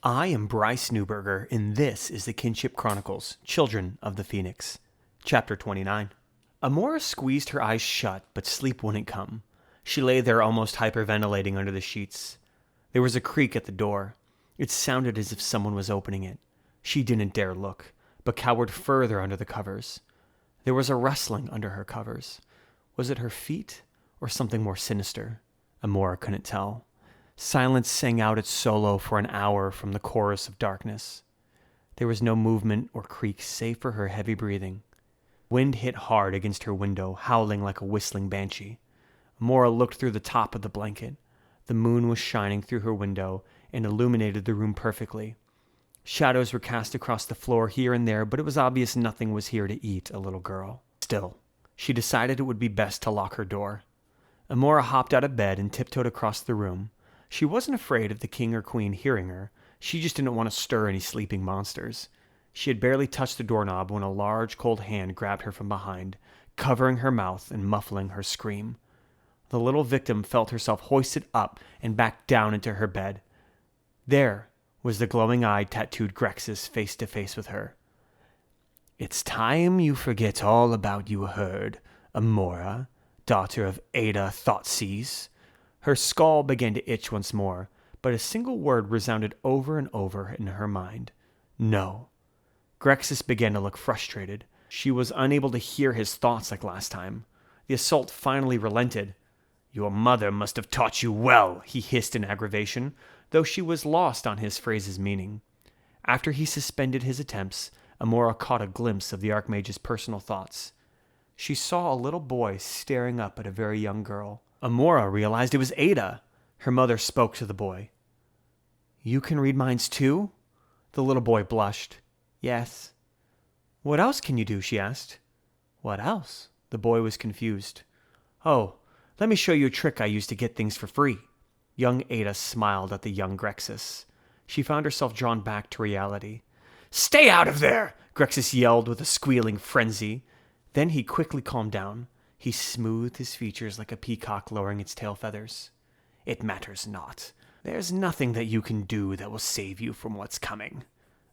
I am Bryce Newberger, and this is the Kinship Chronicles, Children of the Phoenix. Chapter 29. Amora squeezed her eyes shut, but sleep wouldn't come. She lay there almost hyperventilating under the sheets. There was a creak at the door. It sounded as if someone was opening it. She didn't dare look, but cowered further under the covers. There was a rustling under her covers. Was it her feet, or something more sinister? Amora couldn't tell. Silence sang out its solo for an hour from the chorus of darkness. There was no movement or creak save for her heavy breathing. Wind hit hard against her window, howling like a whistling banshee. Amora looked through the top of the blanket. The moon was shining through her window and illuminated the room perfectly. Shadows were cast across the floor here and there, but it was obvious nothing was here to eat a little girl. Still, she decided it would be best to lock her door. Amora hopped out of bed and tiptoed across the room. She wasn't afraid of the king or queen hearing her. She just didn't want to stir any sleeping monsters. She had barely touched the doorknob when a large, cold hand grabbed her from behind, covering her mouth and muffling her scream. The little victim felt herself hoisted up and back down into her bed. There was the glowing-eyed, tattooed Grexis face to face with her. "It's time you forget all about you heard, Amora, daughter of Ada Thoughtseize." Her skull began to itch once more, but a single word resounded over and over in her mind. No. Grexis began to look frustrated. She was unable to hear his thoughts like last time. The assault finally relented. "Your mother must have taught you well," he hissed in aggravation, though she was lost on his phrase's meaning. After he suspended his attempts, Amora caught a glimpse of the Archmage's personal thoughts. She saw a little boy staring up at a very young girl. Amora realized it was Ada. Her mother spoke to the boy. "You can read minds too?" The little boy blushed. "Yes." "What else can you do?" she asked. "What else?" The boy was confused. "Oh, let me show you a trick I use to get things for free." Young Ada smiled at the young Grexis. She found herself drawn back to reality. "Stay out of there!" Grexis yelled with a squealing frenzy. Then he quickly calmed down. He smoothed his features like a peacock lowering its tail feathers. "It matters not. There's nothing that you can do that will save you from what's coming."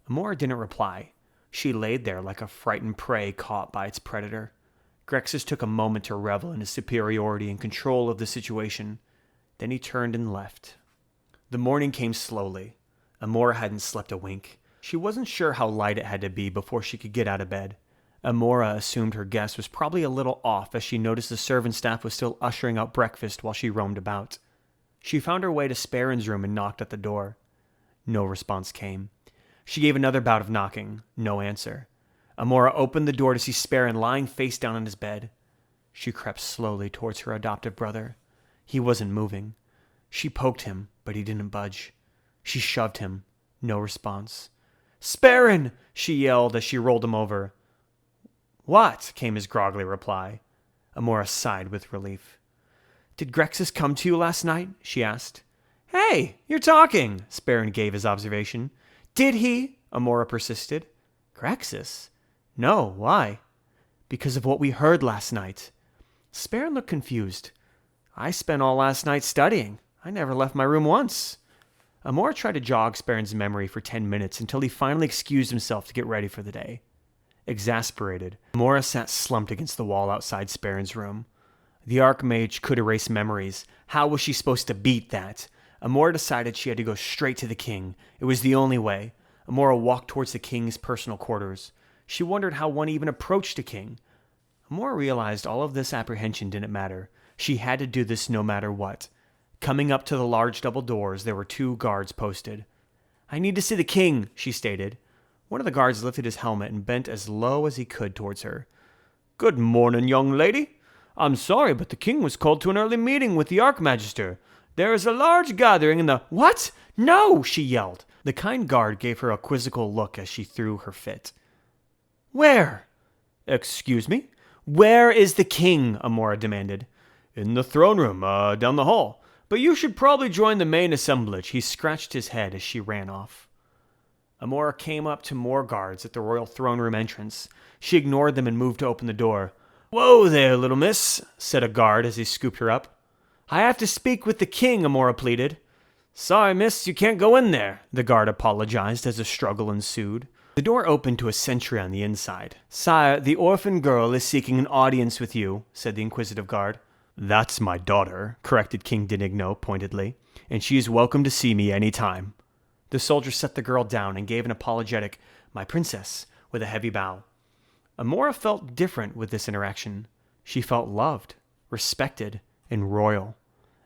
Amora didn't reply. She laid there like a frightened prey caught by its predator. Grexis took a moment to revel in his superiority and control of the situation. Then he turned and left. The morning came slowly. Amora hadn't slept a wink. She wasn't sure how light it had to be before she could get out of bed. Amora assumed her guess was probably a little off as she noticed the servant staff was still ushering out breakfast while she roamed about. She found her way to Sperrin's room and knocked at the door. No response came. She gave another bout of knocking. No answer. Amora opened the door to see Sperrin lying face down on his bed. She crept slowly towards her adoptive brother. He wasn't moving. She poked him, but he didn't budge. She shoved him. No response. "Sperrin!" she yelled as she rolled him over. "What?" came his groggly reply. Amora sighed with relief. "Did Grexis come to you last night?" she asked. "Hey, you're talking," Sperrin gave his observation. "Did he?" Amora persisted. "Grexis? No, why?" "Because of what we heard last night." Sperrin looked confused. "I spent all last night studying. I never left my room once." Amora tried to jog Sperrin's memory for 10 minutes until he finally excused himself to get ready for the day. Exasperated, Amora sat slumped against the wall outside Sperrin's room. The Archmage could erase memories. How was she supposed to beat that? Amora decided she had to go straight to the king. It was the only way. Amora walked towards the king's personal quarters. She wondered how one even approached a king. Amora realized all of this apprehension didn't matter. She had to do this no matter what. Coming up to the large double doors, there were 2 guards posted. "I need to see the king," she stated. One of the guards lifted his helmet and bent as low as he could towards her. "Good morning, young lady. I'm sorry, but the king was called to an early meeting with the Archmagister. There is a large gathering in the—" "What? No!" she yelled. The kind guard gave her a quizzical look as she threw her fit. "Where?" "Excuse me? Where is the king?" Amora demanded. "In the throne room, down the hall. But you should probably join the main assemblage." He scratched his head as she ran off. Amora came up to more guards at the royal throne room entrance. She ignored them and moved to open the door. "Whoa there, little miss," said a guard as he scooped her up. "I have to speak with the king," Amora pleaded. Sorry, miss, you can't go in there, the guard apologized as a struggle ensued. The door opened to a sentry on the inside. Sire, the orphan girl is seeking an audience with you, said the inquisitive guard. That's my daughter, corrected King Denigno pointedly, and she is welcome to see me any time. The soldier set the girl down and gave an apologetic, my princess, with a heavy bow. Amora felt different with this interaction. She felt loved, respected, and royal.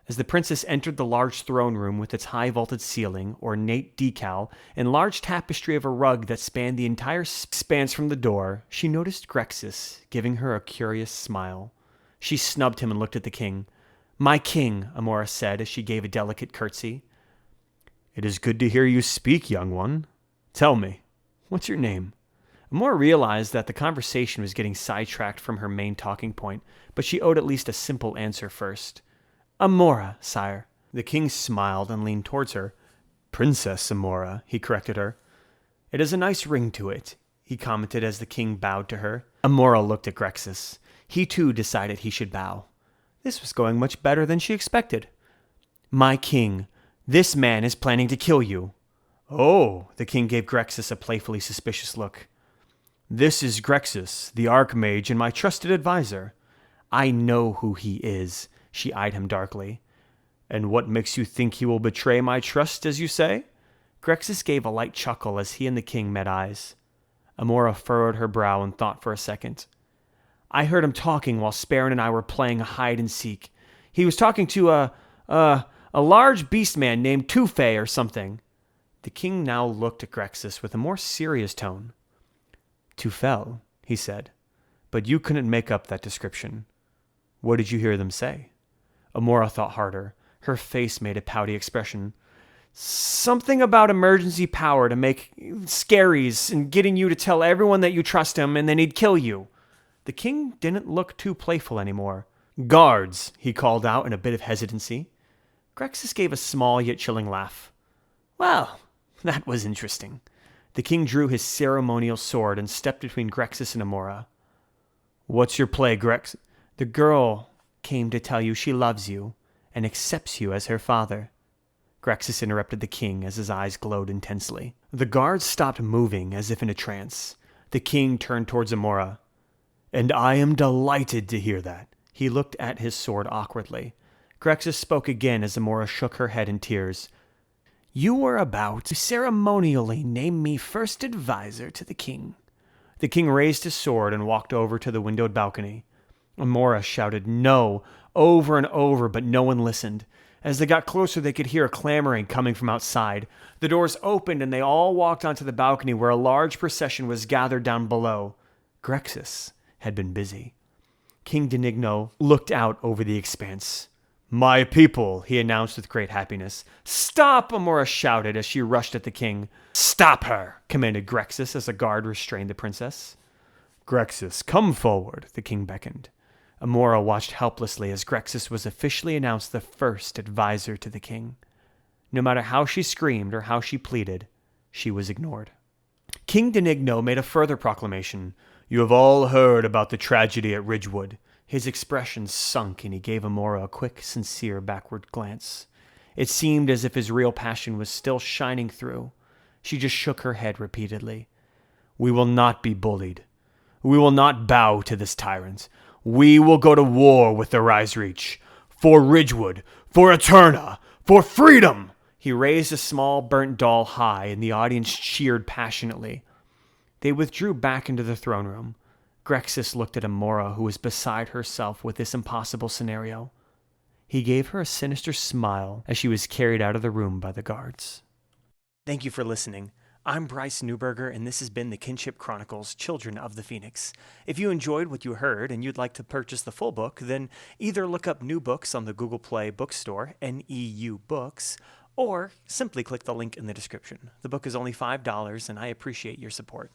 As the princess entered the large throne room with its high vaulted ceiling, ornate decal, and large tapestry of a rug that spanned the entire expanse from the door, she noticed Grexis giving her a curious smile. She snubbed him and looked at the king. My king, Amora said as she gave a delicate curtsy. It is good to hear you speak, young one. Tell me, what's your name? Amora realized that the conversation was getting sidetracked from her main talking point, but she owed at least a simple answer first. Amora, sire. The king smiled and leaned towards her. Princess Amora, he corrected her. It has a nice ring to it, he commented as the king bowed to her. Amora looked at Grexis. He too decided he should bow. This was going much better than she expected. My king, this man is planning to kill you. Oh, the king gave Grexis a playfully suspicious look. This is Grexis, the Archmage and my trusted advisor. I know who he is. She eyed him darkly. And what makes you think he will betray my trust, as you say? Grexis gave a light chuckle as he and the king met eyes. Amora furrowed her brow and thought for a second. I heard him talking while Sparren and I were playing hide and seek. He was talking to a large beast man named Tufei or something. The king now looked at Grexis with a more serious tone. Tufel, he said, but you couldn't make up that description. What did you hear them say? Amora thought harder. Her face made a pouty expression. Something about emergency power to make scaries and getting you to tell everyone that you trust him and then he'd kill you. The king didn't look too playful anymore. Guards, he called out in a bit of hesitancy. Grexis gave a small yet chilling laugh. Well, that was interesting. The king drew his ceremonial sword and stepped between Grexis and Amora. What's your play, Grex? The girl came to tell you she loves you and accepts you as her father. Grexis interrupted the king as his eyes glowed intensely. The guards stopped moving as if in a trance. The king turned towards Amora. And I am delighted to hear that. He looked at his sword awkwardly. Grexis spoke again as Amora shook her head in tears. You were about to ceremonially name me first advisor to the king. The king raised his sword and walked over to the windowed balcony. Amora shouted no over and over, but no one listened. As they got closer, they could hear a clamoring coming from outside. The doors opened and they all walked onto the balcony where a large procession was gathered down below. Grexis had been busy. King Denigno looked out over the expanse. My people, he announced with great happiness. Stop, Amora shouted as she rushed at the king. Stop her, commanded Grexis as a guard restrained the princess. Grexis, come forward, the king beckoned. Amora watched helplessly as Grexis was officially announced the first advisor to the king. No matter how she screamed or how she pleaded, she was ignored. King Denigno made a further proclamation. You have all heard about the tragedy at Ridgewood. His expression sunk and he gave Amora a quick, sincere backward glance. It seemed as if his real passion was still shining through. She just shook her head repeatedly. We will not be bullied. We will not bow to this tyrant. We will go to war with the Rise Reach. For Ridgewood, for Eterna, for freedom! He raised a small burnt doll high and the audience cheered passionately. They withdrew back into the throne room. Grexis looked at Amora, who was beside herself with this impossible scenario. He gave her a sinister smile as she was carried out of the room by the guards. Thank you for listening. I'm Bryce Newberger, and this has been the Kinship Chronicles, Children of the Phoenix. If you enjoyed what you heard and you'd like to purchase the full book, then either look up New Books on the Google Play bookstore, NEU Books, or simply click the link in the description. The book is only $5, and I appreciate your support.